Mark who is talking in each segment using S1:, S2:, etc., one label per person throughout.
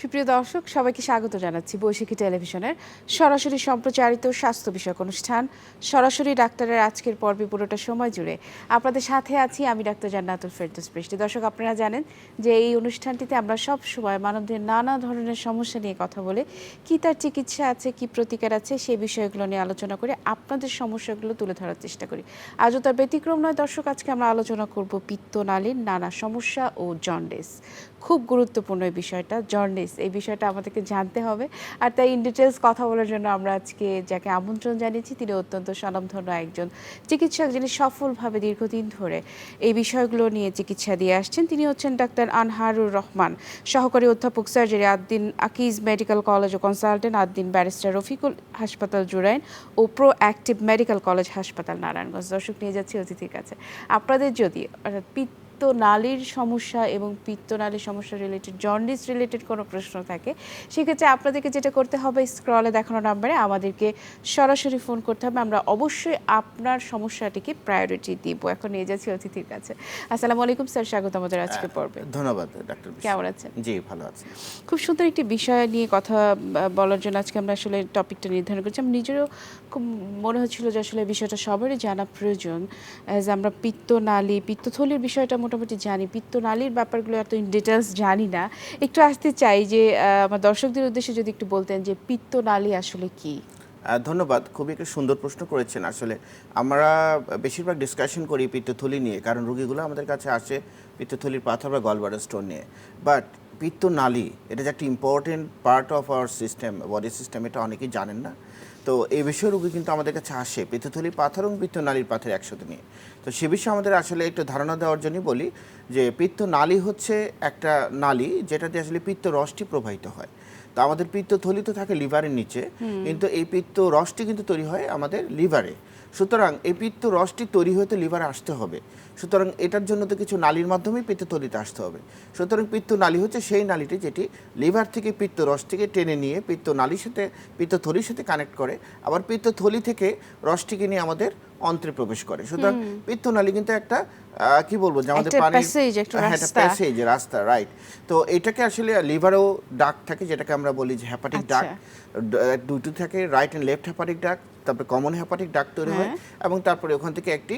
S1: সুপ্রিয় দর্শক, সবাইকে স্বাগত জানাচ্ছি বৈশাখী টেলিভিশনের সরাসরি সম্প্রচারিত স্বাস্থ্য বিষয়ক অনুষ্ঠান সরাসরি ডাক্তারের আজকের পর্বে পুরোটা সময় জুড়ে আপনাদের সাথে আছি আমি ডাক্তার জান্নাতুল ফেরদৌস বৃষ্টি। দর্শক, আপনারা জানেন যে এই অনুষ্ঠানটিতে আমরা সব সময় মানবদের নানা ধরনের সমস্যা নিয়ে কথা বলে কি তার চিকিৎসা আছে, কি প্রতিকার আছে, সেই বিষয়গুলো নিয়ে আলোচনা করে আপনাদের সমস্যাগুলো তুলে ধরার চেষ্টা করি। আজও তার ব্যতিক্রম নয় দর্শক, আজকে আমরা আলোচনা করব পিত্তনালীর নানা সমস্যা ও জন্ডিস। খুব গুরুত্বপূর্ণ এই বিষয়টা, জন্ডিস, এই বিষয়টা আমাদেরকে জানতে হবে। আর তাই ইন ডিটেলস কথা বলার জন্য আমরা আজকে যাকে আমন্ত্রণ জানিয়েছি তিনি অত্যন্ত স্বনামধন্য একজন চিকিৎসক, যিনি সফলভাবে দীর্ঘদিন ধরে এই বিষয়গুলো নিয়ে চিকিৎসা দিয়ে আসছেন। তিনি হচ্ছেন ডাক্তার আনহারুর রহমান, সহকারী অধ্যাপক surgery Addin Akij medical college ও কনসালটেন্ট আদ্দিন ব্যারিস্টার রফিকুল হাসপাতাল জুরাইন ও প্রো অ্যাক্টিভ মেডিকেল কলেজ হাসপাতাল নারায়ণগঞ্জ। দর্শক, নিয়ে যাচ্ছি অতিথির কাছে। আপনাদের যদি পিত্তনালীর সমস্যা এবং পিত্তনালীর সমস্যা রিলেটেড, জন্ডিস রিলেটেড কোনো প্রশ্ন থাকে, সেক্ষেত্রে আপনাদেরকে যেটা করতে হবে, স্ক্রলে দেখানো নাম্বারে আমাদেরকে সরাসরি ফোন করতে হবে। আমরা অবশ্যই আপনার সমস্যাটিকে প্রায়োরিটি দিব। এখন নিয়ে যাচ্ছি অতিথির কাছে। আসসালামু আলাইকুম স্যার, স্বাগত আমাদের আজকের পর্বে।
S2: ধন্যবাদ ডাক্তার।
S1: কেমন আছেন?
S2: জি, ভালো আছি।
S1: খুব সুন্দর একটি বিষয় নিয়ে কথা বলার জন্য আজকে আমরা আসলে টপিকটা নির্ধারণ করছি। আমার নিজেরও খুব মনে হচ্ছিল যে আসলে বিষয়টা সবারই জানা প্রয়োজন। অ্যাজ আমরা পিত্তনালী, পিত্তথলির বিষয়টা মোটামুটি জানি, পিত্তনালীর ব্যাপারগুলো এত ইন ডিটেলস জানি না। একটু আসতে চাই যে আমার দর্শকদের উদ্দেশ্যে যদি একটু বলতেন যে পিত্তনালী আসলে কি।
S2: ধন্যবাদ, খুবই একটা সুন্দর প্রশ্ন করেছেন। আসলে আমরা বেশিরভাগ ডিসকাশন করি পিত্তথলি নিয়ে, কারণ রোগীগুলো আমাদের কাছে আসে পিত্তথলির পাথর বা গলব্লাডার স্টোন নিয়ে। বাট পিত্তনালী, এটা যে একটা important part of our system, body system, এটা অনেকেই জানেন না। তো এই বিষয়ে রোগী কিন্তু আমাদের কাছে আসে পিত্তথলির পাথর এবং পিত্তনালীর পাথর একসাথে নিয়ে। তো সে বিষয়ে আমাদের আসলে একটু ধারণা দেওয়ার জন্যই বলি যে পিত্তনালী হচ্ছে একটা নালী যেটাতে আসলে পিত্ত রসটি প্রবাহিত হয়। তো আমাদের পিত্তথলি তো থাকে লিভারের নিচে, কিন্তু এই পিত্ত রসটি কিন্তু তৈরি হয় আমাদের লিভারে। সুতরাং এই পিত্ত রসটি তৈরি হতে লিভারে আসতে হবে। সুতরাং এটার জন্য তো কিছু নালীর মাধ্যমেই পিত্তথলিতে আসতে হবে। সুতরাং পিত্তনালী হচ্ছে সেই নালীটি যেটি লিভার থেকে পিত্ত রস থেকে টেনে নিয়ে পিত্তনালীর সাথে, পিত্তথলির সাথে কানেক্ট করে, আবার পিত্তথলি থেকে রসটিকে নিয়ে আমাদের অন্ত্রে প্রবেশ করে। সুতরাং পিত্তনালী কিন্তু একটা কি বলবো যে আমাদের প্যাসেজ, রাস্তা, রাইট। তো এটাকে আসলে লিভারেও ডাক থাকে, যেটাকে আমরা বলি যে হ্যাপাটিক ডাক। দুটো থাকে, রাইট অ্যান্ড লেফট হ্যাপাটিক ডাক, তারপরে কমন হ্যাপাটিক ডাক তৈরি হয়, এবং তারপরে ওখান থেকে একটি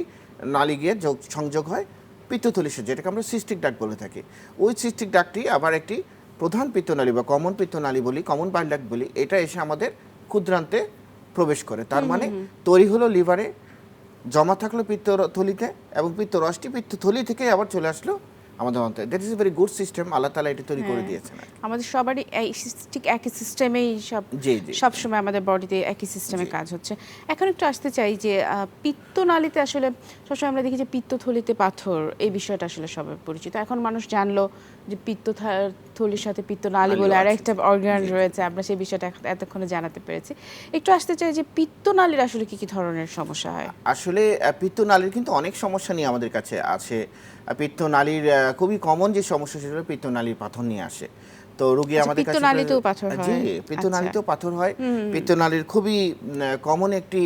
S2: নালী গিয়ে সংযোগ হয় পিত্তথলির সাথে, যেটাকে আমরা সিস্টিক ডাক বলে থাকি। ওই সিস্টিক ডাকটি আবার একটি প্রধান পিত্তনালী বা কমন পিত্তনালী বলি, কমন বাইল ডাক বলি, এটা এসে আমাদের ক্ষুদ্রান্তে প্রবেশ করে। তার মানে তৈরি হলো লিভারে, জমা থাকলো পিত্তথলিতে, এবং পিত্ত রসটি পিত্তথলি থেকে আবার চলে আসলো আমাদের অন্তে। That is a very good system, Allah তাআলা এটা তৈরি করে দিয়েছেন।
S1: আমাদের সবারই ঠিক একই সিস্টেমেই সব সময় আমাদের বডিতে একই সিস্টেমে কাজ হচ্ছে। এখন একটু আসতে চাই যে পিত্তনালীতে আসলে সবসময় আমরা দেখি যে পিত্তথলিতে পাথর, এই বিষয়টা আসলে সবার পরিচিত। এখন মানুষ জানলো যে পিত্তথলির সাথে পিত্তনালী বলে আর একটা অর্গান রয়েছে, আমরা সেই বিষয়টা এতক্ষণে জানাতে পেরেছি। একটু আসতে চাই যে পিত্তনালীর আসলে কি কি ধরনের সমস্যা হয়।
S2: আসলে পিত্তনালীর কিন্তু অনেক সমস্যা নিয়ে আমাদের কাছে আছে। পিত্তনালীর খুবই কমন যে সমস্যা, সেটা হলো পিত্তনালীর পাথর নিয়ে আসে। তো রোগী আমাদের কাছে
S1: পিত্তনালীতেও পাথর হয়।
S2: জি, পিত্তনালীতেও পাথর হয়। পিত্তনালীর খুবই কমন একটি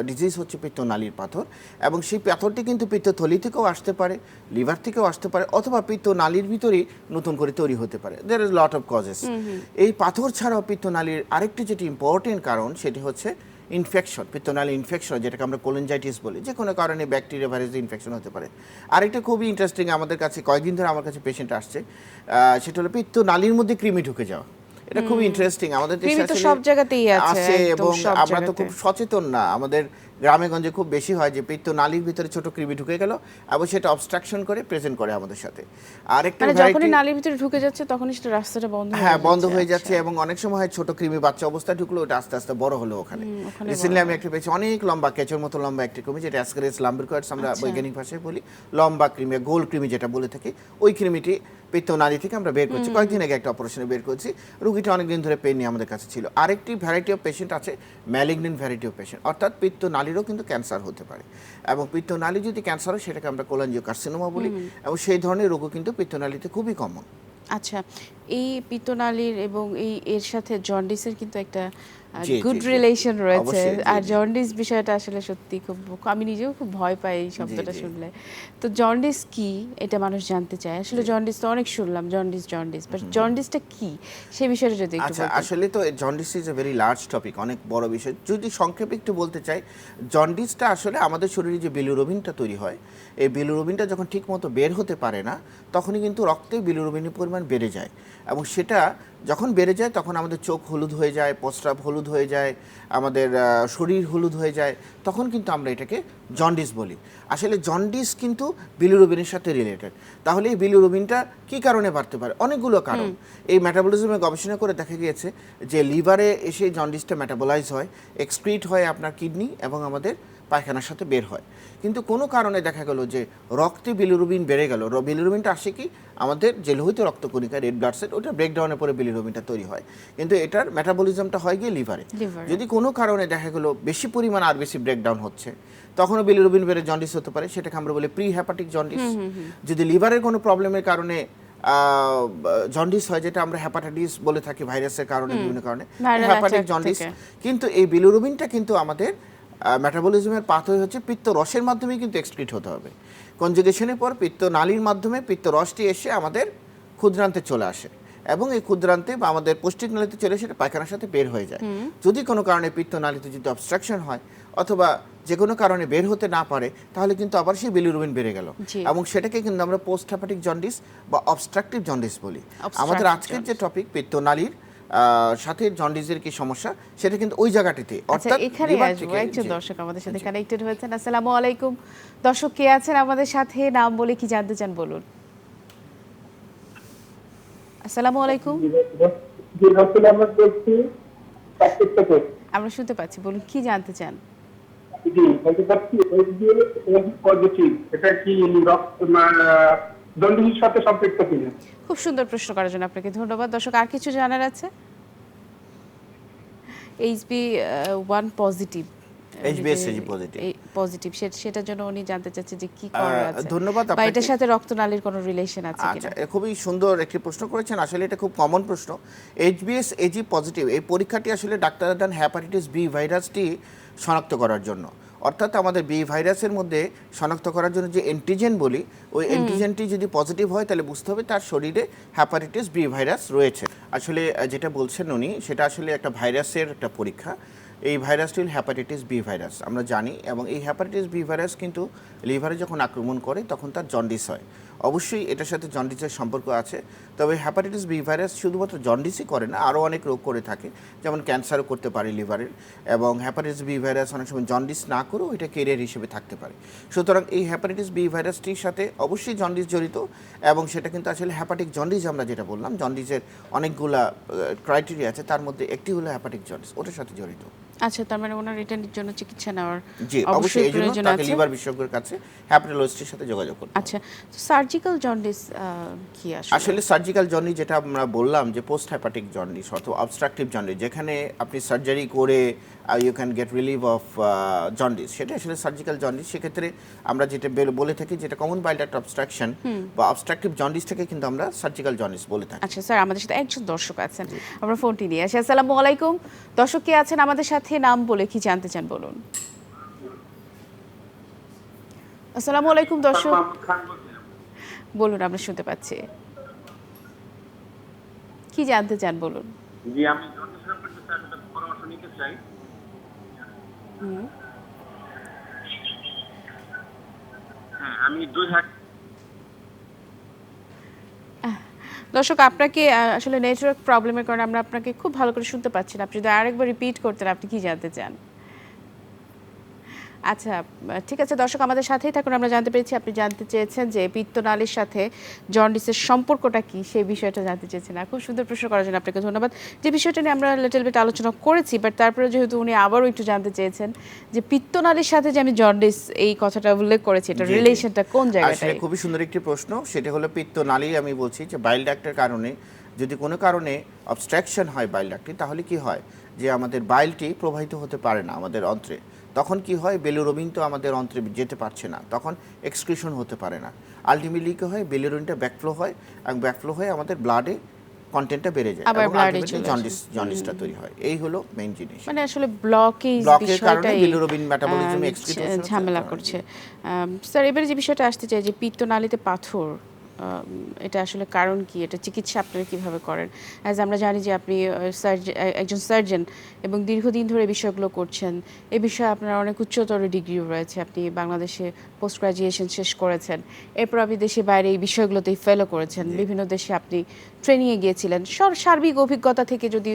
S2: ডিজিজ হচ্ছে পিত্তনালীর পাথর, এবং সেই পাথরটি কিন্তু পিত্তথলি থেকেও আসতে পারে, লিভার থেকেও আসতে পারে, অথবা পিত্তনালীর ভিতরেই নতুন করে তৈরি হতে পারে। There is lot of causes. এই পাথর ছাড়াও পিত্তনালীর আরেকটি যেটি ইম্পর্টেন্ট কারণ, সেটি হচ্ছে ইনফেকশন, পিত্তনালী ইনফেকশন, যেটাকে আমরা কোলিনজাইটিস বলি। যে কোনো কারণে ব্যাকটেরিয়া, ভাইরাস ইনফেকশন হতে পারে। আরেকটা খুবই ইন্টারেস্টিং, আমাদের কাছে কয়েকদিন ধরে আমার কাছে পেশেন্ট আসছে, সেটা হলো পিত্তনালীর মধ্যে কৃমি ঢুকে যাওয়া। এটা খুব ইন্টারেস্টিং। আমাদের দেশে আসলে
S1: সব জায়গাতেই আছে,
S2: এবং আমরা তো খুব সচেতন না। আমাদের গ্রামে গঞ্জে খুব বেশি হয় যে পিত্তনালীর ভিতরে ছোট কৃমি ঢুকে গেল এবং সেটা অবস্ট্রাকশন করে প্রেজেন্ট করে আমাদের সাথে। আরেকটা
S1: যখনই নালীর ভিতরে ঢুকে যাচ্ছে তখনই সেটা রাস্তাটা বন্ধ
S2: হয়ে যাচ্ছে, এবং অনেক সময় হয় ছোট কৃমি বাচ্চা অবস্থায় ঢুকলো, ওটা আস্তে আস্তে বড় হলো ওখানে। রিসেন্টলি আমি একটা পেয়েছি, অনেক লম্বা, কেঁচোর মতো লম্বা একটা কৃমি, যেটা অ্যাসকারিয়াস লাম্ব্রিকয়েডস আমরা বৈজ্ঞানিক ভাষায় বলি, লম্বা কৃমি, গোল কৃমি যেটা বলে থাকি। ওই কৃমিটি পিত্তনালী থেকে আমরা বের করছি, কয়েকদিন আগে একটা অপারেশনে বের করছি। রোগীটা অনেকদিন ধরে পেন নিয়ে আমাদের কাছে ছিল। আরেকটি ভ্যারাইটি অফ পেশেন্ট আছে, ম্যালিগনেন্ট ভ্যারাইটি অফ পেশেন্ট, অর্থাৎ পিত্তনালীরও কিন্তু ক্যান্সার হতে পারে, এবং পিত্তনালী যদি ক্যান্সার হয় সেটাকে আমরা কোলাঞ্জিওকার্সিনোমা বলি, এবং সেই ধরনের রোগও কিন্তু পিত্তনালীতে খুবই কমন।
S1: আচ্ছা, এই পিত্তনালীর এবং এর সাথে জন্ডিসের কিন্তু একটা
S2: জি,
S1: গুড
S2: জি, জি।
S1: রিলেশন রয়েছে।
S2: অবশ্যই, জি,
S1: আর
S2: জি।
S1: জন্ডিস বিষয়টা আসলে সত্যি খুব, আমি নিজেও খুব ভয় পাই এই শব্দটা
S2: জি।
S1: শুনলে। তো জন্ডিস কি এটা মানুষ জানতে চায়। আসলে
S2: জি।
S1: জন্ডিস তো অনেক শুনলাম, জন্ডিস। বাট জন্ডিসটা কি? সে বিষয়টা যদি একটু
S2: আচ্ছা,
S1: বলতেন।
S2: আসলে তো jaundice is a very large topic, অনেক বড় বিষয়। যদি সংক্ষেপে একটু বলতে চাই, জন্ডিসটা আসলে আমাদের শরীরে যে বিলিরুবিনটা তৈরি হয়, এই বিলিরুবিনটা যখন ঠিকমতো বের হতে পারে না, তখনই কিন্তু রক্তে বিলিরুবিনের পরিমাণ বেড়ে যায়। এবং সেটা যখন বেড়ে যায় তখন আমাদের চোখ হলুদ হয়ে যায়, প্রস্রাব হলুদ হয়ে যায়, আমাদের শরীর হলুদ হয়ে যায়, তখন কিন্তু আমরা এটাকে জন্ডিস বলি। আসলে জন্ডিস কিন্তু বিলিরুবিনের সাথে রিলেটেড। তাহলে এই বিলিরুবিনটা কী কারণে বাড়তে পারে? অনেকগুলো কারণ। এই মেটাবলিজমে গবেষণা করে দেখা গিয়েছে যে লিভারে এসে জন্ডিসটা মেটাবলাইজ হয়, এক্সক্রিট হয় আপনার কিডনি এবং আমাদের পায়খানার সাথে বের হয়। কিন্তু কোনো কারণে দেখা গেল যে রক্তে বিলিরুবিন বেড়ে গেল। বিলিরুবিনটা আসে কি আমাদের যে লোহিত রক্তকণিকা, রেড ব্লাড সেল, ওটা ব্রেকডাউনের পরে বিলিরুবিনটা তৈরি হয়। কিন্তু এটার মেটাবলিজমটা হয় গিয়ে লিভারে।
S1: লিভারে।
S2: যদি কোনো কারণে দেখা গেল বেশি পরিমাণ আর বেশি ব্রেকডাউন হচ্ছে, তখনও বিলিরুবিন বেড়ে জন্ডিস হতে পারে, সেটাকে আমরা বলি প্রি হ্যাপাটিক জন্ডিস। যদি লিভারের কোনো প্রবলেমের কারণে জন্ডিস হয়, যেটা আমরা হ্যাপাটাইটিস বলে থাকি ভাইরাসের কারণে, বিভিন্ন কারণে
S1: Viral
S2: হ্যাপাটিক
S1: attack
S2: জন্ডিস।
S1: থেকে।
S2: কিন্তু এই বিলিরুবিনটা কিন্তু আমাদের মেটাবলিজমের পাথওয়ে হচ্ছে পিত্ত রসের মাধ্যমেই কিন্তু এক্সক্রিট হতে হবে। কনজুগেশনের পর পিত্ত নালীর মাধ্যমে পিত্ত রসটি এসে আমাদের ক্ষুদ্রান্তে চলে আসে এবং এই ক্ষুদ্রান্তে বা আমাদের পৌষ্টিক নালীতে চলে সেটা পায়খানার সাথে বের হয়ে যায়। যদি কোনো কারণে পিত্ত নালীতে যদি অবস্ট্রাকশন হয় অথবা যে কোনো কারণে বের হতে না পারে, তাহলে কিন্তু আবার সেই বিলিরুবিন বেড়ে গেল
S1: জি।
S2: এবং সেটাকে কিন্তু আমরা পোস্ট হ্যাপাটিক জন্ডিস বা অবস্ট্রাকটিভ জন্ডিস বলি। আমাদের আজকের যে টপিক পিত্তনালীর সাথে জন্ডিসের কি সমস্যা, সেটা কিন্তু ওই জায়গাটিতে,
S1: আচ্ছা,
S2: অর্থাৎ
S1: এখানে
S2: লিভার
S1: আসবো।
S2: থেকে।
S1: একজন
S2: জি।
S1: দর্শক আমাদের সাথে কানেক্টেড হয়েছেন। আসসালামু আলাইকুম। দর্শক কে আছেন আমাদের সাথে? নাম বলে কি জানতে চান বলুন। আসসালামু আলাইকুম।
S3: জি রসুল আহমদ বলছি, চাকরির থেকে।
S1: আমরা শুনতে পাচ্ছি, বলুন কি জানতে চান।
S3: জি বলতে চাচ্ছি পজিটিভ, এটা কি রক্ত জন্ডিসের সাথে সম্পৃক্ত কিনা?
S1: খুব সুন্দর প্রশ্ন করার জন্য আপনাকে ধন্যবাদ। দর্শক আর কিছু জানার আছে? HB 1 positive.
S2: HbS positive.
S1: Positive, সেটার জন্য উনি জানতে চাচ্ছে যে কি করার আছে
S2: ধন্যবাদ
S1: বা
S2: আপনাকে।
S1: এটার সাথে রক্তনালীর কোনো রিলেশন আছে
S2: আচ্ছা,
S1: কিনা।
S2: খুবই সুন্দর একটি প্রশ্ন করেছেন। আসলে এটা খুব কমন প্রশ্ন। HbS পজিটিভ এই পরীক্ষাটি আসলে ডাক্তাররা দেন হ্যাপাটাইটিস বি ভাইরাসটি শনাক্ত করার জন্য। অর্থাৎ আমাদের বি ভাইরাসের মধ্যে শনাক্ত করার জন্য যে অ্যান্টিজেন বলি, ওই অ্যান্টিজেনটি যদি পজিটিভ হয় তাহলে বুঝতে হবে তার শরীরে হ্যাপাটাইটিস বি ভাইরাস রয়েছে। আসলে যেটা বলছেন উনি, সেটা আসলে একটা ভাইরাসের একটা পরীক্ষা। এই ভাইরাসটি হল হ্যাপাটাইটিস বি ভাইরাস, আমরা জানি। এবং এই হ্যাপাটাইটিস বি ভাইরাস কিন্তু লিভারে যখন আক্রমণ করে তখন তার জন্ডিস হয়। অবশ্যই এটার সাথে জন্ডিসের সম্পর্ক আছে। তবে হ্যাপাটাইটিস বি ভাইরাস শুধুমাত্র জন্ডিসই করে না, আরও অনেক রোগ করে থাকে, যেমন ক্যান্সারও করতে পারে লিভারের। এবং হ্যাপাটাইটিস বি ভাইরাস অনেক সময় জন্ডিস না করেও এটা কেরিয়ার হিসেবে থাকতে পারে। সুতরাং এই হ্যাপাটাইটিস বি ভাইরাসটির সাথে অবশ্যই জন্ডিস জড়িত, এবং সেটা কিন্তু আসলে হ্যাপাটিক জন্ডিস আমরা যেটা বললাম, জন্ডিসের অনেকগুলা ক্রাইটেরিয়া আছে, তার মধ্যে একটি হলো হ্যাপাটিক জন্ডিস, ওটার সাথে জড়িত।
S1: আচ্ছা, তার মানে ওনার এটার জন্য চিকিৎসা নেওয়ার
S2: জি অবশ্যই, এই জন্য
S1: প্রয়োজন
S2: তাকে
S1: আছে।
S2: লিভার বিশেষজ্ঞের কাছে, হ্যাপাটোলজিস্টের সাথে যোগাযোগ করতে হবে।
S1: আচ্ছা, সার্জিক্যাল জন্ডিস কি
S2: আসলে সার্জিক্যাল জন্ডিস যেটা আমরা বললাম যে পোস্ট হ্যাপাটিক জন্ডিস অথবা অবস্ট্রাকটিভ জন্ডিস, যেখানে আপনি সার্জারি করে you can get relieve of jaundice, সেটা আসলে সার্জিক্যাল জন্ডিস। সেক্ষেত্রে আমরা যেটা বলে থাকি, যেটা কমন বাইল ডাক্ট অবস্ট্রাকশন বা অবস্ট্রাকটিভ জন্ডিস থেকে কিন্তু আমরা সার্জিক্যাল জন্ডিস বলে থাকি।
S1: আচ্ছা স্যার, আমাদের সাথে একজন দর্শক আছেন, আমরা ফোনটি নিয়ে আসি। আসসালামু আলাইকুম। দর্শক কে আছেন আমাদের সাথে? নাম বলে কি জানতে চান বলুন। আসসালামু আলাইকুম দর্শক, বলুন, আমরা শুনতে পাচ্ছি। কি জানতে চান বলুন।
S3: জি আমি জন্ডিস সম্পর্কে স্যার একটা পরামর্শ নিতে চাই। হ্যাঁ, আমি 2000
S1: দর্শক, আপনাকে আসলে নেটওয়ার্ক প্রবলেমের কারণে আমরা আপনাকে খুব ভালো করে শুনতে পাচ্ছি না। আপনি যদি আরেকবার রিপিট করতেন আপনি কি জানতে চান। আচ্ছা, ঠিক আছে দর্শক, আমাদের সাথেই থাকুন। আমরা জানতে পেরেছি আপনি জানতে চেয়েছেন যে পিত্তনালীর সাথে জন্ডিসের সম্পর্কটা কি, সেই বিষয়টা জানতে চেয়েছেন। আর খুব সুন্দর প্রশ্ন করার জন্য আপনাকে ধন্যবাদ। যে বিষয়টা নিয়ে আমরা লিটল বিট আলোচনা করেছি, বাট তারপরে যেহেতু উনি আবারও একটু জানতে চেয়েছেন যে পিত্তনালীর সাথে যে আমি জন্ডিস এই কথাটা উল্লেখ করেছি, এটা
S2: জি, জি।
S1: রিলেশনটা কোন
S2: আসলে
S1: জায়গাটায়।
S2: খুবই সুন্দর একটি প্রশ্ন। সেটা হলো পিত্তনালী। আমি বলছি যে বাইল ডাক্টের কারণে যদি কোনো কারণে অবস্ট্রাকশন হয় বাইল ডাক্টে, তাহলে কি হয় যে আমাদের বাইলটি প্রবাহিত হতে পারে না আমাদের অন্ত্রে। তখন কি হয়, বিলিরুবিন তো আমাদের অন্ত্রে যেতে পারছে না, তখন এক্সক্রিশন হতে পারে না। আলটিমেটলি কি হয়, বিলিরুবিনটা ব্যাকফ্লো হয় এবং ব্যাকফ্লো হয়ে আমাদের ব্লাডে কন্টেন্টটা বেড়ে যায়
S1: আবার
S2: এবং
S1: blood-এ
S2: আলটিমেটলি
S1: চলে আসে।
S2: জন্ডিসটা তৈরি হয়। এই হলো মেইন জিনিস।
S1: মানে আসলে ব্লকেজ
S2: ব্লকের কারণে
S1: বিষয়টাই
S2: বিলিরুবিন মেটাবলিজম এক্সক্রিট হচ্ছে,
S1: ঝামেলা
S2: জি।
S1: করছে। স্যার এবারে যে বিষয়টা আসতে চাই যে পিত্তনালীতে পাথর, এটা আসলে কারণ কি, এটা চিকিৎসা আপনারা কিভাবে করেন? অ্যাজ আমরা জানি যে আপনি একজন সার্জন এবং দীর্ঘদিন ধরে এই বিষয়গুলো করছেন। এ বিষয়ে আপনার অনেক উচ্চতর ডিগ্রিও রয়েছে, আপনি বাংলাদেশে পোস্ট গ্রাজুয়েশন শেষ করেছেন, এরপর আপনি দেশে বাইরে এই বিষয়গুলোতেই ফেলো করেছেন, বিভিন্ন দেশে আপনি ট্রেনিংয়ে গিয়েছিলেন। সার্বিক অভিজ্ঞতা থেকে যদি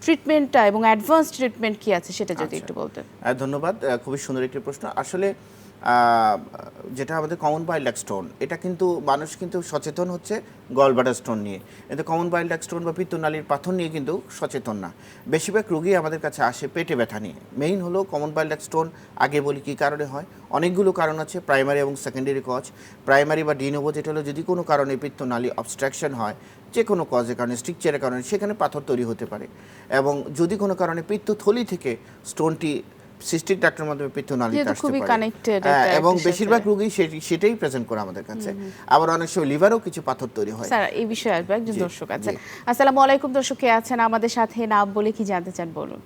S1: ট্রিটমেন্টটা এবং অ্যাডভান্স ট্রিটমেন্ট কি আছে সেটা যদি
S2: আচ্ছা।
S1: একটু বলতেন।
S2: ধন্যবাদ, খুবই সুন্দর একটি প্রশ্ন। আসলে যেটা আমাদের কমন বাইল ডাক স্টোন, এটা কিন্তু মানুষ কিন্তু সচেতন হচ্ছে গলব্লাডার স্টোন নিয়ে, কিন্তু কমন বাইল ডাক স্টোন বা পিত্তনালীর পাথর নিয়ে কিন্তু সচেতন না। বেশিরভাগ রোগী আমাদের কাছে আসে পেটে ব্যথা নিয়ে। মেইন হলো কমন বাইল ডাক স্টোন। আগে বলি কী কারণে হয়। অনেকগুলো কারণ আছে, প্রাইমারি এবং সেকেন্ডারি কজ। প্রাইমারি বা ডিনোভো যেটা হলো যদি কোনো কারণে পিত্তনালী অবস্ট্রাকশন হয়, যে কোনো কজের কারণে, স্ট্রিকচারের কারণে, সেখানে পাথর তৈরি হতে পারে। এবং যদি কোনো কারণে পিত্তথলি থেকে স্টোনটি সিস্টিক ডাক্তারের মাধ্যমে পিত্তনালীতে
S1: যেহেতু
S2: আসতে
S1: খুবই
S2: পারে।
S1: কানেক্টেড
S2: এবং বেশিরভাগ রোগী সেটাই প্রেজেন্ট করে আমাদের কাছে। আবার অনেক সময় লিভারেও কিছু পাথর তৈরি হয়।
S1: স্যার এই বিষয়ে আসবে একজন
S2: জি,
S1: দর্শক আছেন।
S2: জি।
S1: আসসালামু আলাইকুম, দর্শক কে আছেন আমাদের সাথে, নাম বলে কি জানতে চান বলুন।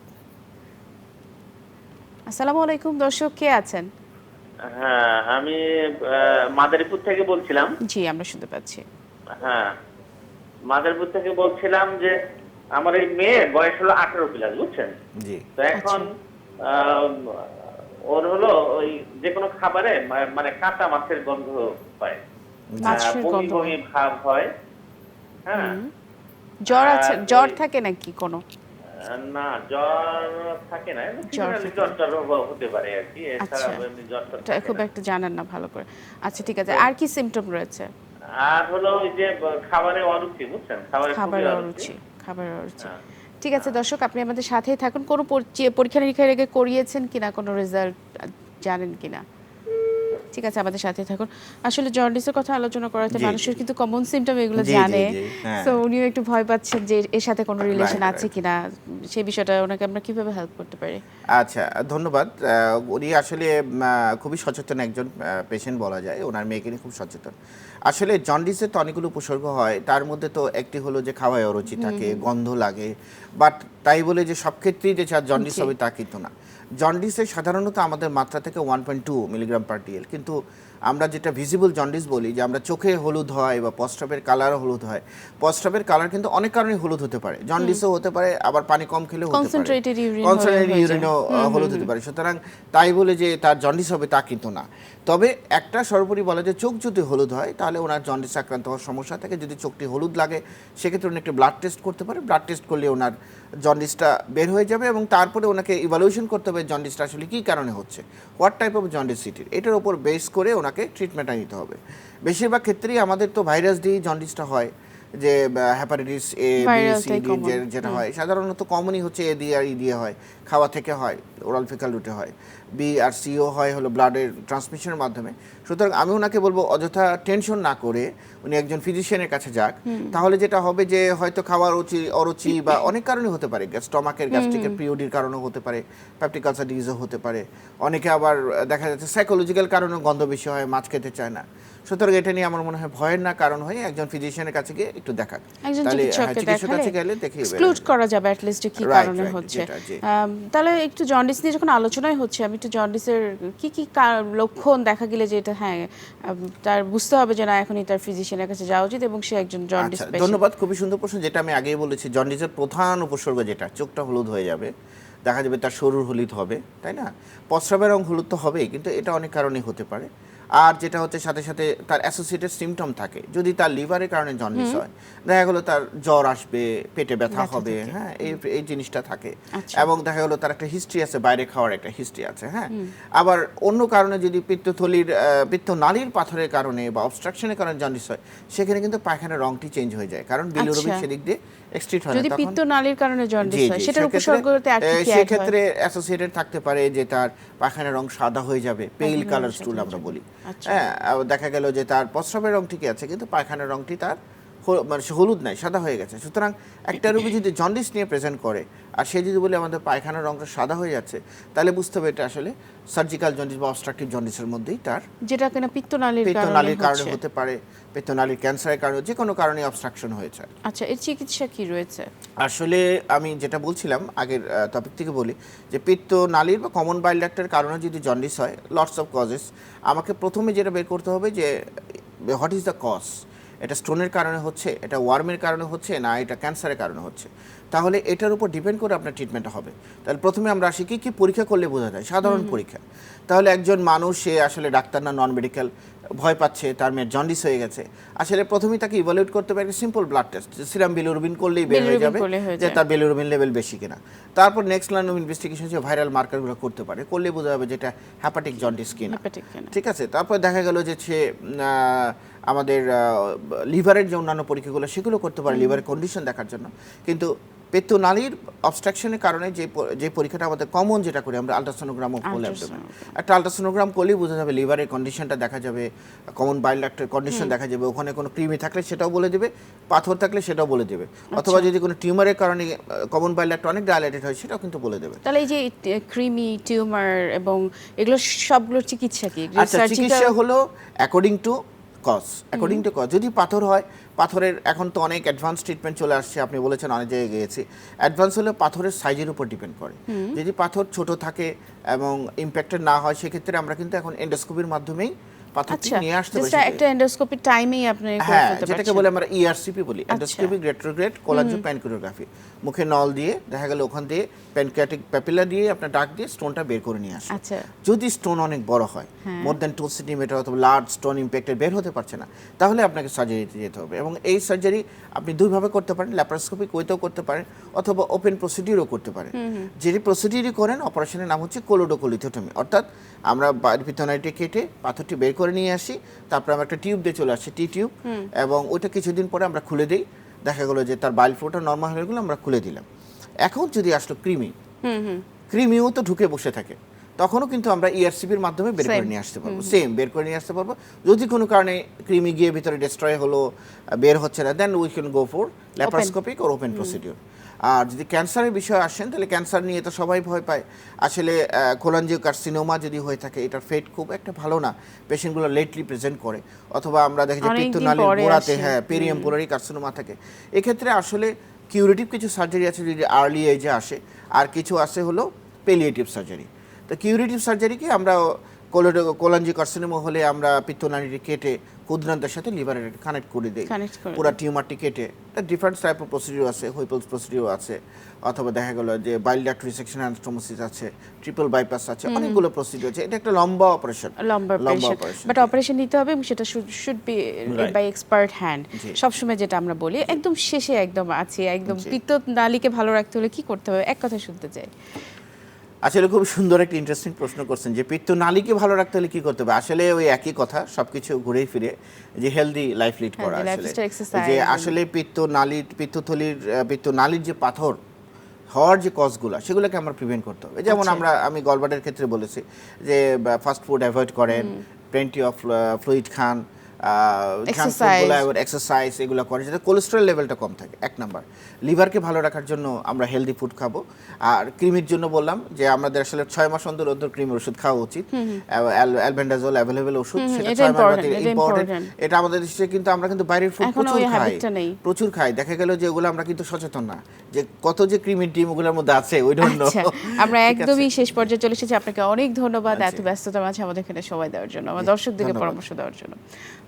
S1: আসসালামু আলাইকুম, দর্শক কে আছেন?
S4: হ্যাঁ, আমি মাদারীপুর থেকে বলছিলাম।
S1: জি আমরা শুনতে পাচ্ছি।
S4: হ্যাঁ, মাদারীপুর থেকে বলছিলাম যে আমার এই মেয়ের বয়স হলো 18 প্লাস, বুঝছেন?
S2: জি।
S4: তো এখন আম, ওর হলো ওই যে কোনো খাবারে মানে কাঁচা মাছের গন্ধ পায়,
S1: মাছের
S4: বমি
S1: গন্ধ
S4: বমি ভাব হয়। হ্যাঁ,
S1: জ্বর আছে,
S4: আর
S1: জ্বর
S4: ওই-
S1: থাকে নাকি কোনো?
S4: না, জ্বর থাকে না,
S1: জ্বর
S4: seasonally
S1: থাকে
S4: জ্বর হতে পারে আর কি,
S1: আচ্ছা,
S4: এছাড়া এমনি জ্বর টর
S1: এটা
S4: থাকে
S1: খুব
S4: না।
S1: একটা জানেন না ভালো করে। আচ্ছা ঠিক আছে, আর কি সিমটম রয়েছে?
S4: আর হলো ওই যে খাবারে অরুচি, বুঝছেন? খাবারে খুবই
S1: খাবারের
S4: অরুচি।
S1: অরুচি, খাবারের অরুচি।
S4: হ্যাঁ।
S1: ঠিক আছে দর্শক, আপনি আমাদের সাথেই থাকুন। কোনো পরীক্ষা নিরীক্ষার আগে করিয়েছেন কিনা, কোনো রেজাল্ট জানেন কিনা? ঠিক আছে, আমাদের সাথে থাকুন। আসলে জন্ডিসের কথা আলোচনা করাতে
S2: জি,
S1: মানুষের
S2: জি।
S1: কিন্তু কমন সিমটম এগুলো
S2: জি, জি,
S1: জানে।
S2: জি, হ্যাঁ।
S1: সো উনিও একটু ভয় পাচ্ছেন যে এর সাথে কোনো রিলেশন
S2: Right,
S1: আছে
S2: right.
S1: কিনা, সেই বিষয়টা ওনাকে আমরা কিভাবে হেল্প করতে পারি?
S2: আচ্ছা, ধন্যবাদ। উনি আসলে খুবই সচেতন একজন পেশেন্ট বলা যায়। ওনার মেয়েকে নিয়ে খুব সচেতন। আসলে জন্ডিসের তো অনেকগুলো উপসর্গ হয়। তার মধ্যে তো একটি হলো যে খাওয়ায় অরুচি থাকে, গন্ধ লাগে। বাট তাই বলে যে সব ক্ষেত্রেই যে জন্ডিস
S1: জি।
S2: হবে তা কিন্তু না। জন্ডিসে সাধারণত আমাদের মাত্রা থেকে 1.2 মিলিগ্রাম পার ডিএল। কিন্তু আমরা যেটা ভিজিবল জন্ডিস বলি, যে আমরা চোখে হলুদ হয় বা প্রস্রাবের কালারও হলুদ হয়। প্রস্রাবের কালার কিন্তু অনেক কারণে হলুদ হতে পারে। জন্ডিসও হতে পারে, আবার পানি কম খেলেও হতে পারে।
S1: Concentrated urine
S2: কনসেন্ট্রেটেড
S1: হয়ে যায়।
S2: ইউরিনও হলুদ হতে পারে। সুতরাং তাই বলে যে তার জন্ডিস হবে তা কিন্তু না। তবে একটা সর্বোপরি বলা যায়, চোখ যদি হলুদ হয় তাহলে ওনার জন্ডিস আক্রান্ত হওয়ার সমস্যা থাকে। যদি চোখটি হলুদ লাগে সেক্ষেত্রে উনি একটা ব্লাড টেস্ট করতে পারে। ব্লাড টেস্ট করলে ওনার জন্ডিসটা বের হয়ে যাবে এবং তারপরে ওনাকে ইভালুয়েশন করতে হবে জন্ডিসটা আসলে কী কারণে হচ্ছে, হোয়াট টাইপ অফ জন্ডিস ইট। এটার উপর বেস করে ওনাকে ট্রিটমেন্টটা নিতে হবে। বেশিরভাগ ক্ষেত্রেই আমাদের তো ভাইরাস দিয়েই জন্ডিসটা হয়, যে হ্যাপাটাইটিস এ বি সি
S1: ভাইরালটাই
S2: ডি
S1: common।
S2: যেটা হয় সাধারণত কমনই হচ্ছে এ দিয়ে আর ই দিয়ে হয়, খাওয়া থেকে হয়, ওরাল ফিকাল রুটে হয়। বি আর সিও হয় হলো ব্লাডের ট্রান্সমিশনের মাধ্যমে। সুতরাং আমি ওনাকে বলবো অযথা টেনশন না করে উনি একজন ফিজিশিয়ানের কাছে যাক। তাহলে যেটা হবে যে হয়তো খাওয়ার অরুচি বা অনেক কারণে হতে পারে, স্টমাকের গ্যাস্ট্রিকের পিরিয়ডির কারণেও হতে পারে, পেপটিক আলসার ডিজিজও হতে পারে। অনেকে আবার দেখা যাচ্ছে সাইকোলজিক্যাল কারণেও গন্ধ বেশি হয়, মাছ খেতে চায় না। সুতরাং এটা নিয়ে আমার মনে হয় ভয়ের না কারণ হয়ে একজন ফিজিশিয়ানের কাছে গিয়ে একটু দেখাক।
S1: একজন
S2: তাহলে
S1: চিকিৎসককে
S2: চিকিৎসকের কাছে
S1: দেখালে
S2: গেলে দেখে
S1: এক্সক্লুড করা যাবে অ্যাট লিস্ট কি
S2: Right,
S1: কারণে
S2: right,
S1: হচ্ছে।
S2: যেটা, জি।
S1: তাহলে একটু জন্ডিস নিয়ে যখন আলোচনাই হচ্ছে, আমি একটু জন্ডিসের কি কি লক্ষণ দেখা গেলে যে এটা হ্যাঁ তার বুঝতে হবে যে না এখনই তার ফিজিশিয়ানের কাছে যাওয়া উচিত এবং সে একজন জন্ডিস
S2: আচ্ছা,
S1: পেশেন্ট।
S2: ধন্যবাদ। খুবই সুন্দর প্রশ্ন। যেটা আমি আগেই বলেছি, জন্ডিসের প্রধান উপসর্গ যেটা, চোখটা হলুদ হয়ে যাবে, দেখা যাবে তার শরীর হলুদ হবে, তাই না? প্রস্রাবের রং হলুদ তো হবেই, কিন্তু এটা অনেক কারণেই হতে পারে। আর যেটা হচ্ছে সাথে সাথে তার অ্যাসোসিয়েটেড সিমটম থাকে। যদি তার লিভারের কারণে জন্ডিস হয়, দেখা গেলো তার জ্বর আসবে, পেটে ব্যথা হবে,
S1: থাকে।
S2: হ্যাঁ, এই জিনিসটা থাকে।
S1: আচ্ছা।
S2: এবং দেখা গেলো তার একটা হিস্ট্রি আছে, বাইরে খাওয়ার একটা হিস্ট্রি আছে, হ্যাঁ। আবার অন্য কারণে যদি পিত্তনালীর পাথরের কারণে বা অবস্ট্রাকশনের কারণে জন্ডিস হয়, সেখানে কিন্তু পায়খানার রংটি চেঞ্জ হয়ে যায়, কারণ বিলিরুবিন
S1: আচ্ছা।
S2: সেদিক দিয়ে এক্সট্রিট হয় না।
S1: যদি
S2: তখন
S1: পিত্তনালীর কারণে জন্ডিস
S2: জি,
S1: হয়
S2: জি,
S1: সেটার
S2: সেক্ষেত্রে,
S1: উপসর্গতে আর কি কি add হয়?
S2: সেক্ষেত্রে অ্যাসোসিয়েটেড থাকতে পারে যে তার পায়খানার রং সাদা হয়ে যাবে, পেইল কালার স্টুল আমরা বলি।
S1: আচ্ছা।
S2: হ্যাঁ, আবার দেখা গেল যে তার প্রস্রাবের রং ঠিকই আছে কিন্তু পায়খানার রংটি তার মানে সে হলুদ নাই, সাদা হয়ে গেছে। সুতরাং একটা রোগী যদি জন্ডিস নিয়ে প্রেজেন্ট করে আর সে যদি বলে আমাদের পায়খানার রংটা সাদা হয়ে যাচ্ছে, তাহলে বুঝতে হবে এটা আসলে সার্জিক্যাল জন্ডিস বা অবস্ট্রাকটিভ জন্ডিসের মধ্যেই তার
S1: যেটা কিনা পিত্তনালীর
S2: পিত্তনালীর কারণে
S1: কারণে
S2: হতে পারে, পিত্তনালীর ক্যান্সারের কারণে, যে কোনো কারণে অবস্ট্রাকশন হয়েছে।
S1: আচ্ছা, এর চিকিৎসা কি রয়েছে?
S2: আসলে আমি যেটা বলছিলাম আগের টপিক থেকে বলি যে পিত্তনালীর বা কমন বাইল ডাক্টের কারণে যদি জন্ডিস হয়, লটস অফ কজেস, আমাকে প্রথমে যেটা বের করতে হবে যে হোয়াট ইজ দ্য কজ। এটা স্টোনের কারণে হচ্ছে, এটা ওয়ার্মের কারণে হচ্ছে, না এটা ক্যান্সারের কারণে হচ্ছে। তাহলে এটার উপর ডিপেন্ড করে আপনার ট্রিটমেন্টটা হবে। তাহলে প্রথমে আমরা আসি কি পরীক্ষা করলে বোঝা যায়, সাধারণ পরীক্ষা। তাহলে একজন মানুষ, সে আসলে ডাক্তার না নন মেডিকেল, ভয় পাচ্ছে, তার মেয়ের জন্ডিস হয়ে গেছে, আসলে প্রথমেই তাকে ইভালুয়েট করতে পারে simple blood test, serum bilirubin করলেই বের হয়ে যাবে যে তার বিলিরুবিন লেভেল বেশি কিনা। তারপর নেক্সট লাইন অফ ইনভেস্টিগেশন যে ভাইরাল মার্কারগুলো করতে পারে, করলে বোঝা যাবে যেটা হ্যাপাটিক জন্ডিস কিনা। ঠিক আছে, তারপর দেখা গেল যে সে আমাদের লিভারের যে অন্যান্য পরীক্ষাগুলো সেগুলো করতে পারে লিভারের কন্ডিশন দেখার জন্য। কিন্তু পিত্তনালীর অবস্ট্রাকশনের কারণে যে পরীক্ষাটা আমাদের কমন যেটা করি আমরা, আলট্রাসোনোগ্রাম অফ হোল অ্যাবডোমেন। একটা আলট্রাসোনোগ্রাম করলেই বোঝা যাবে লিভারের কন্ডিশনটা দেখা যাবে, কমন বাইল ডাক্টের কন্ডিশন দেখা যাবে, ওখানে কোনো কৃমি থাকলে সেটাও বলে দেবে, পাথর থাকলে সেটাও বলে দেবে, অথবা যদি কোনো টিউমারের কারণে কমন বাইল ডাক্ট অনেক ডাইলেটেড হয় সেটাও কিন্তু বলে দেবে।
S1: তাহলে এই যে ক্রিমি, টিউমার এবং এগুলো সবগুলোর চিকিৎসা কি?
S2: আচ্ছা, চিকিৎসা হলো অ্যাকর্ডিং টু কজ। যদি পাথর হয়, পাথরের এখন তো অনেক অ্যাডভান্স ট্রিটমেন্ট চলে আসছে, আপনি বলেছেন অনেক জায়গায় গিয়েছি। অ্যাডভান্স হলে পাথরের সাইজের উপর ডিপেন্ড করে। যদি পাথর ছোট থাকে এবং ইম্প্যাক্টেড না হয়, সেক্ষেত্রে আমরা কিন্তু এখন এন্ডোস্কোপির মাধ্যমেই পাথরটি নিয়ে আসতে পারি।
S1: একটা এন্ডোস্কোপি টাইমেই আপনি করে
S2: হ্যাঁ,
S1: ফেলতে পারছেন,
S2: যেটাকে বলে আমরা ইআরসিপি বলি, এন্ডোস্কোপিক রেট্রোগ্রেড কোলাঞ্জোপ্যানক্রিওগ্রাফি। মুখে নল দিয়ে দেখা গেল ওখান দিয়ে প্যানক্রিয়াটিক প্যাপিলা দিয়ে আপনার ডাক দিয়ে স্টোনটা বের করে নিয়ে আসে।
S1: আচ্ছা,
S2: যদি স্টোন অনেক বড় হয়, মোর দ্যান 2 সেন্টিমিটার অথবা লার্জ স্টোন ইম্প্যাক্টেড বের হতে পারছে না, তাহলে আপনাকে সার্জারিতে যেতে হবে। এবং এই সার্জারি আপনি দুইভাবে করতে পারেন, ল্যাপারোস্কোপিক ওয়েতেও করতে পারেন অথবা ওপেন প্রসিডিউরও করতে পারেন। যেটি প্রসিডিউরই করেন, অপারেশনের নাম হচ্ছে কোলোডোকোলিথোটমি, অর্থাৎ আমরা পিত্তনালীটি কেটে পাথরটি বের করে নিয়ে আসি, তারপর আমরা একটা টিউব দিয়ে চলে আসছি, টি টিউব, এবং ওইটা কিছুদিন পরে আমরা খুলে দিই, দেখা গেলো যে তার বাইল ফ্লোটা নর্মাল হয়ে গেলো, আমরা খুলে দিলাম। এখন যদি আসলো ক্রিমিও তো ঢুকে বসে থাকে, তখনও কিন্তু আমরা ইআরসিপির মাধ্যমে বের করে নিয়ে আসতে পারবো, বের করে নিয়ে আসতে পারবো। যদি কোনো কারণে ক্রিমি গিয়ে ভিতরে ডিস্ট্রয় হলো, বের হচ্ছে না, then we can go for laparoscopic or open procedure. আর যদি ক্যান্সারের বিষয়ে আসেন, তাহলে ক্যান্সার নিয়ে তো সবাই ভয় পায়। আসলে কোলাঞ্জিওকার্সিনোমা যদি হয়ে থাকে, এটার ফেট খুব একটা ভালো না, পেশেন্টগুলো লেটলি প্রেজেন্ট করে, অথবা আমরা দেখি যে পিত্তনালীর গোড়াতে পেরিএম্পুলারি কার্সিনোমা থাকে। এক্ষেত্রে আসলে কিউরেটিভ কিছু সার্জারি আছে যদি আর্লি এজে আসে, আর কিছু আছে হলো পেলিয়েটিভ সার্জারি। তো কিউরেটিভ সার্জারিকে আমরা কোলাঞ্জিওকার্সিনোমা হলে আমরা পিত্তনালীটি কেটে ক্ষুদ্রান্তের সাথে লিভারের কানেক্ট করে দিই, পুরো টিউমারটি কেটে। তার ডিফারেন্ট টাইপ অফ প্রসিডিউর আছে, হুইপলস প্রসিডিউর আছে, অথবা দেখা গেল যে বাইল ডাক্ট রিসেকশন অ্যানাস্টোমোসিস আছে, ট্রিপল বাইপাস আছে, অনেকগুলো প্রসিডিউর আছে। এটা একটা লম্বা অপারেশন,
S1: বাট অপারেশন নিতে হবে এবং সেটা should be by expert hand. সবসময় যেটা আমরা বলি, একদম শেষে একদম আছে, একদম পিত্তনালীকে ভালো রাখতে হলে কি করতে হবে, এক কথা শুনতে চাই।
S2: আসলে খুব সুন্দর একটা ইন্টারেস্টিং প্রশ্ন করছেন যে পিত্তনালীকে ভালো রাখতে হলে কি করতে হবে। আসলে ওই একই কথা, সবকিছু ঘুরেই ফিরে যে হেলদি লাইফ লিড করা। আসলে যে আসলে পিত্তনালীর যে পাথর হওয়ার যে কজগুলো, সেগুলোকে আমরা প্রিভেন্ট করতে হবে। যেমন আমি গলব্লাডারের ক্ষেত্রে বলেছি যে ফাস্ট ফুড অ্যাভয়েড করেন, plenty of fluid Khan, exercise এগুলো করে, যাতে কোলেস্টেরল লেভেলটা কম থাকে। 1 নাম্বার। লিভারকে ভালো রাখার জন্য আমরা হেলদি ফুড খাবো। আর ক্রিমির জন্য বললাম যে আমাদের আসলে 6 মাস অন্তর ক্রিমের ওষুধ খাওয়া উচিত। অ্যালবেন্ডাজোল অ্যাভেলেবল ওষুধ, সেটা 6 মাস ইম্পর্টেন্ট। এটা আমাদের দেশে কিন্তু আমরা কিন্তু বাইরের ফুড প্রচুর খাই। দেখা গেল যে ওগুলো আমরা কিন্তু সচেতন না যে কত যে ক্রিমির ডিম ওগুলোর মধ্যে আছে, ওই জন্য।
S1: আমরা একদমই শেষ পর্যায়ে চলে এসেছি। আপনাকে অনেক ধন্যবাদ এত ব্যস্ততার মাঝে আমাদের এখানে সময় দেওয়ার জন্য, আমার দর্শকদেরকে পরামর্শ দেওয়ার জন্য।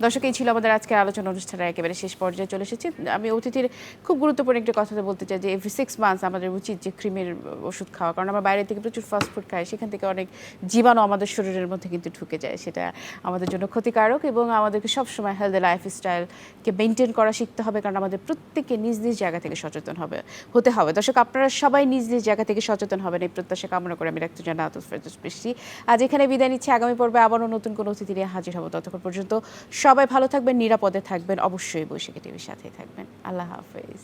S1: দর্শক, এই ছিল আমাদের আজকের আলোচনা অনুষ্ঠানের একেবারে শেষ পর্যায়ে চলে এসেছি। আমি অতিথির খুব গুরুত্বপূর্ণ একটা কথা বলতে চাই যে এভরি 6 মান্থস আমাদের উচিত যে ক্রিমের ওষুধ খাওয়া, কারণ আমরা বাইরে থেকে প্রচুর ফাস্ট ফুড খাই, সেখান থেকে অনেক জীবাণু আমাদের শরীরের মধ্যে কিন্তু ঢুকে যায়, সেটা আমাদের জন্য ক্ষতিকারক। এবং আমাদেরকে সবসময় হেলদি লাইফস্টাইলকে মেনটেন করা শিখতে হবে, কারণ আমাদের প্রত্যেকে নিজ নিজ জায়গা থেকে সচেতন হতে হবে। দর্শক, আপনারা সবাই নিজ নিজ জায়গা থেকে সচেতন হবেন, এই প্রত্যাশা কামনা করে আমি ডাক্তার জান্নাতুল আতুফ ফেরদৌস বৃষ্টি আজ এখানে বিদায় নিচ্ছি। আগামী পর্বে আবারও নতুন কোনো অতিথি নিয়ে হাজির হব। ততক্ষণ পর্যন্ত সবাই ভালো থাকবেন, নিরাপদে থাকবেন, অবশ্যই বৈশাখী টিভির সাথেই থাকবেন। আল্লাহ হাফেজ।